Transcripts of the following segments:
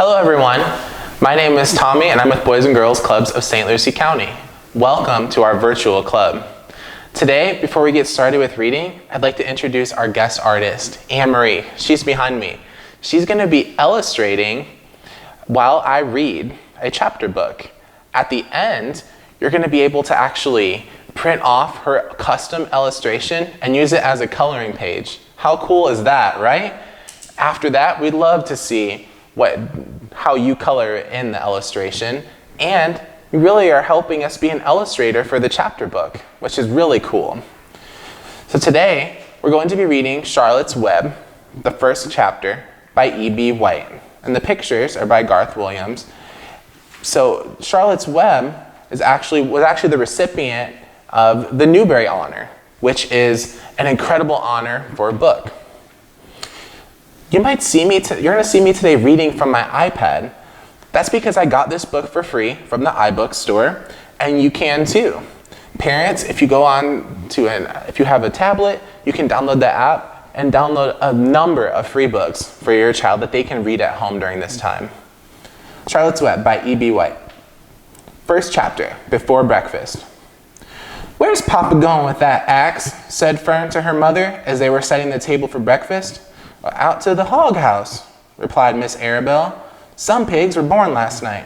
Hello everyone, my name is Tommy and I'm with Boys and Girls Clubs of St. Lucie County. Welcome to our virtual club. Today, before we get started with reading, I'd like to introduce our guest artist, Anne-Marie. She's behind me. She's going to be illustrating while I read a chapter book. At the end, you're going to be able to actually print off her custom illustration and use it as a coloring page. How cool is that, right? After that, we'd love to see how you color in the illustration, and you really are helping us be an illustrator for the chapter book, which is really cool. So today, we're going to be reading Charlotte's Web, the first chapter, by E.B. White, and the pictures are by Garth Williams. So Charlotte's Web was actually the recipient of the Newbery Honor, which is an incredible honor for a book. You're going to see me today reading from my iPad. That's because I got this book for free from the iBook store, and you can too. Parents, if you have a tablet, you can download the app and download a number of free books for your child that they can read at home during this time. Charlotte's Web by E.B. White. First chapter, Before Breakfast. "Where's Papa going with that axe?" said Fern to her mother as they were setting the table for breakfast. "Out to the hog house," replied Miss Arabelle. "Some pigs were born last night."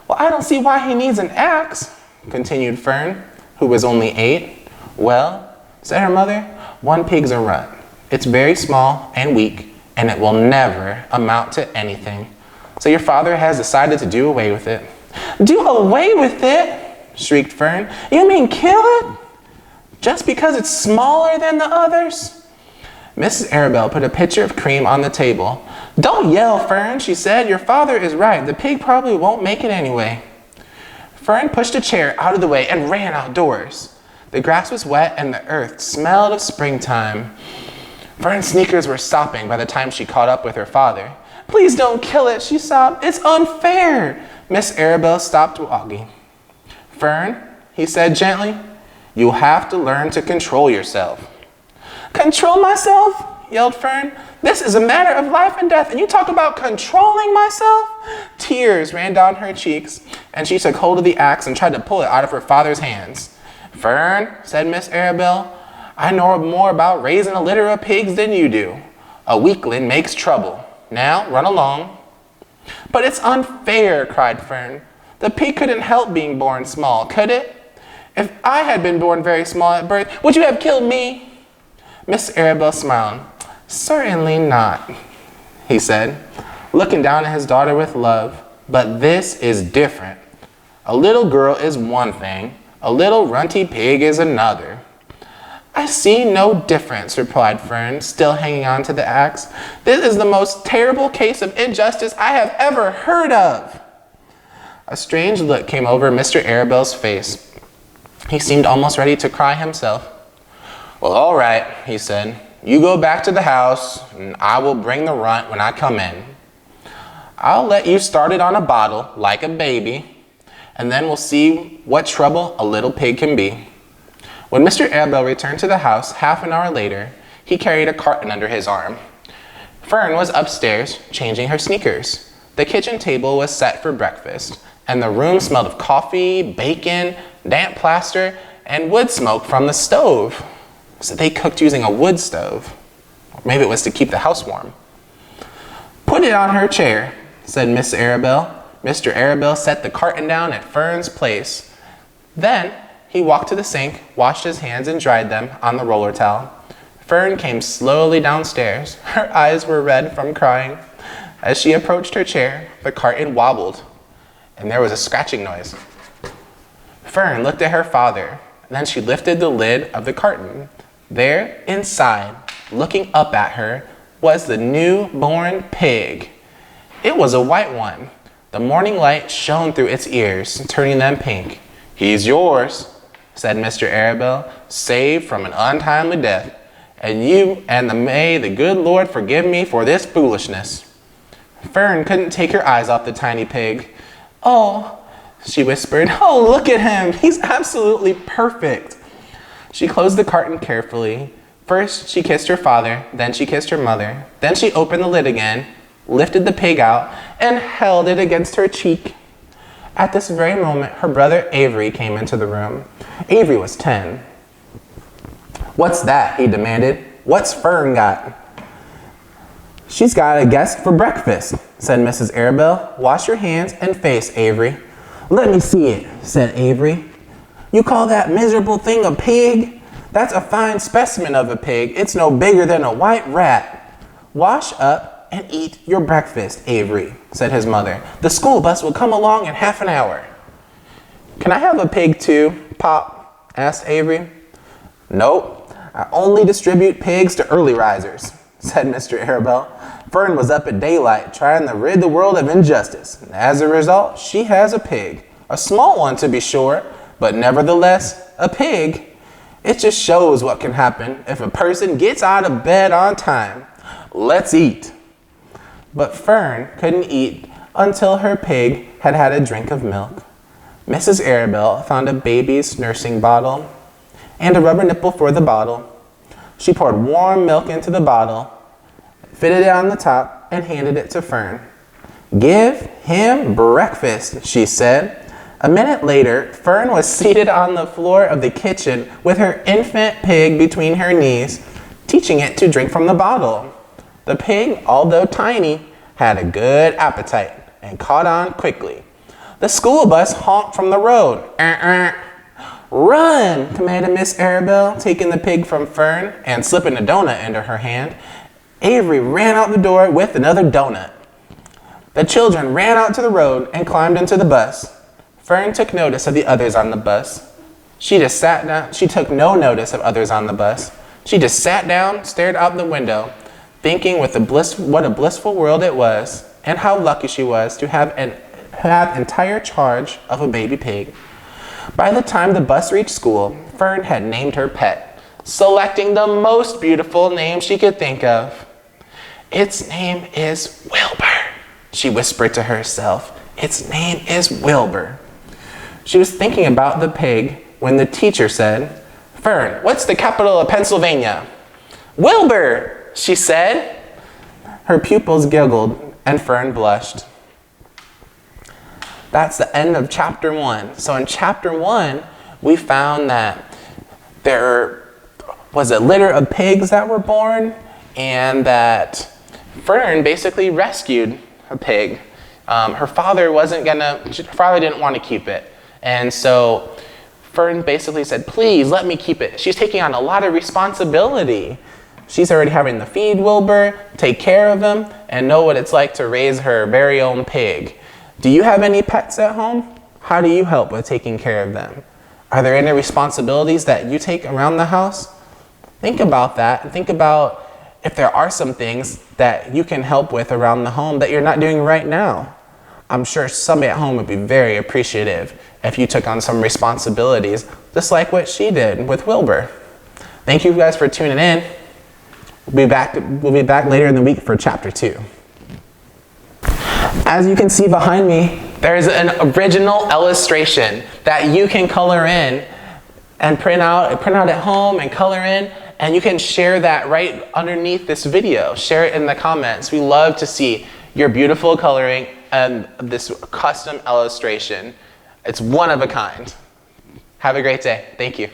"Well, I don't see why he needs an axe," continued Fern, who was only 8. "Well," said her mother, "one pig's a runt. It's very small and weak, and it will never amount to anything. So your father has decided to do away with it." "Do away with it?" shrieked Fern. "You mean kill it? Just because it's smaller than the others?" Mrs. Arabelle put a pitcher of cream on the table. "Don't yell, Fern," she said. "Your father is right. The pig probably won't make it anyway." Fern pushed a chair out of the way and ran outdoors. The grass was wet and the earth smelled of springtime. Fern's sneakers were sopping by the time she caught up with her father. "Please don't kill it," she sobbed. "It's unfair." Miss Arabelle stopped walking. "Fern," he said gently, "you'll have to learn to control yourself." "Control myself?" yelled Fern. "This is a matter of life and death, and you talk about controlling myself?" Tears ran down her cheeks, and she took hold of the axe and tried to pull it out of her father's hands. "Fern," said Miss Arabelle, "I know more about raising a litter of pigs than you do. A weakling makes trouble. Now, run along." "But it's unfair," cried Fern. "The pig couldn't help being born small, could it? If I had been born very small at birth, would you have killed me?" Miss Arabelle smiled. "Certainly not," he said, looking down at his daughter with love. "But this is different. A little girl is one thing, a little runty pig is another." "I see no difference," replied Fern, still hanging on to the axe. "This is the most terrible case of injustice I have ever heard of." A strange look came over Mr. Arabelle's face. He seemed almost ready to cry himself. "Well, all right," he said. "You go back to the house, and I will bring the runt when I come in. I'll let you start it on a bottle, like a baby, and then we'll see what trouble a little pig can be." When Mr. Arabelle returned to the house half an hour later, he carried a carton under his arm. Fern was upstairs, changing her sneakers. The kitchen table was set for breakfast, and the room smelled of coffee, bacon, damp plaster, and wood smoke from the stove. So they cooked using a wood stove. Maybe it was to keep the house warm. "Put it on her chair," said Miss Arabelle. Mr. Arabelle set the carton down at Fern's place. Then he walked to the sink, washed his hands, and dried them on the roller towel. Fern came slowly downstairs. Her eyes were red from crying. As she approached her chair, the carton wobbled, and there was a scratching noise. Fern looked at her father, and then she lifted the lid of the carton. There, inside, looking up at her, was the newborn pig. It was a white one. The morning light shone through its ears, turning them pink. "He's yours," said Mr. Arabelle, "saved from an untimely death. May the good Lord forgive me for this foolishness." Fern couldn't take her eyes off the tiny pig. "Oh," she whispered, "oh, look at him. He's absolutely perfect." She closed the carton carefully. First, she kissed her father, then she kissed her mother. Then she opened the lid again, lifted the pig out, and held it against her cheek. At this very moment, her brother Avery came into the room. Avery was 10. "What's that?" he demanded. "What's Fern got?" "She's got a guest for breakfast," said Mrs. Arabelle. "Wash your hands and face, Avery." "Let me see it," said Avery. "You call that miserable thing a pig? That's a fine specimen of a pig. It's no bigger than a white rat." "Wash up and eat your breakfast, Avery," said his mother. "The school bus will come along in half an hour." "Can I have a pig too, Pop?" asked Avery. "Nope, I only distribute pigs to early risers," said Mr. Arabelle. "Fern was up at daylight trying to rid the world of injustice. And as a result, she has a pig. A small one to be sure, but nevertheless, a pig. It just shows what can happen if a person gets out of bed on time. Let's eat." But Fern couldn't eat until her pig had had a drink of milk. Mrs. Arabelle found a baby's nursing bottle and a rubber nipple for the bottle. She poured warm milk into the bottle, fitted it on the top, and handed it to Fern. "Give him breakfast," she said. A minute later, Fern was seated on the floor of the kitchen with her infant pig between her knees, teaching it to drink from the bottle. The pig, although tiny, had a good appetite and caught on quickly. The school bus honked from the road. "Run!" commanded Miss Arabelle, taking the pig from Fern and slipping a donut into her hand. Avery ran out the door with another donut. The children ran out to the road and climbed into the bus. Fern took notice of the others on the bus. She just sat down. She took no notice of others on the bus. She just sat down, stared out the window, thinking what a blissful world it was, and how lucky she was to have entire charge of a baby pig. By the time the bus reached school, Fern had named her pet, selecting the most beautiful name she could think of. "Its name is Wilbur," she whispered to herself. "Its name is Wilbur." She was thinking about the pig when the teacher said, "Fern, what's the capital of Pennsylvania?" "Wilbur," she said. Her pupils giggled and Fern blushed. That's the end of chapter 1. So in chapter 1, we found that there was a litter of pigs that were born and that Fern basically rescued a pig. Her father didn't want to keep it. And so Fern basically said, "Please let me keep it." She's taking on a lot of responsibility. She's already having to feed Wilbur, take care of him, and know what it's like to raise her very own pig. Do you have any pets at home? How do you help with taking care of them? Are there any responsibilities that you take around the house? Think about that, and think about if there are some things that you can help with around the home that you're not doing right now. I'm sure somebody at home would be very appreciative if you took on some responsibilities, just like what she did with Wilbur. Thank you guys for tuning in. We'll be back later in the week for chapter 2. As you can see behind me, there's an original illustration that you can color in and print out at home and color in, and you can share that right underneath this video. Share it in the comments. We love to see your beautiful coloring and this custom illustration. It's one of a kind. Have a great day. Thank you.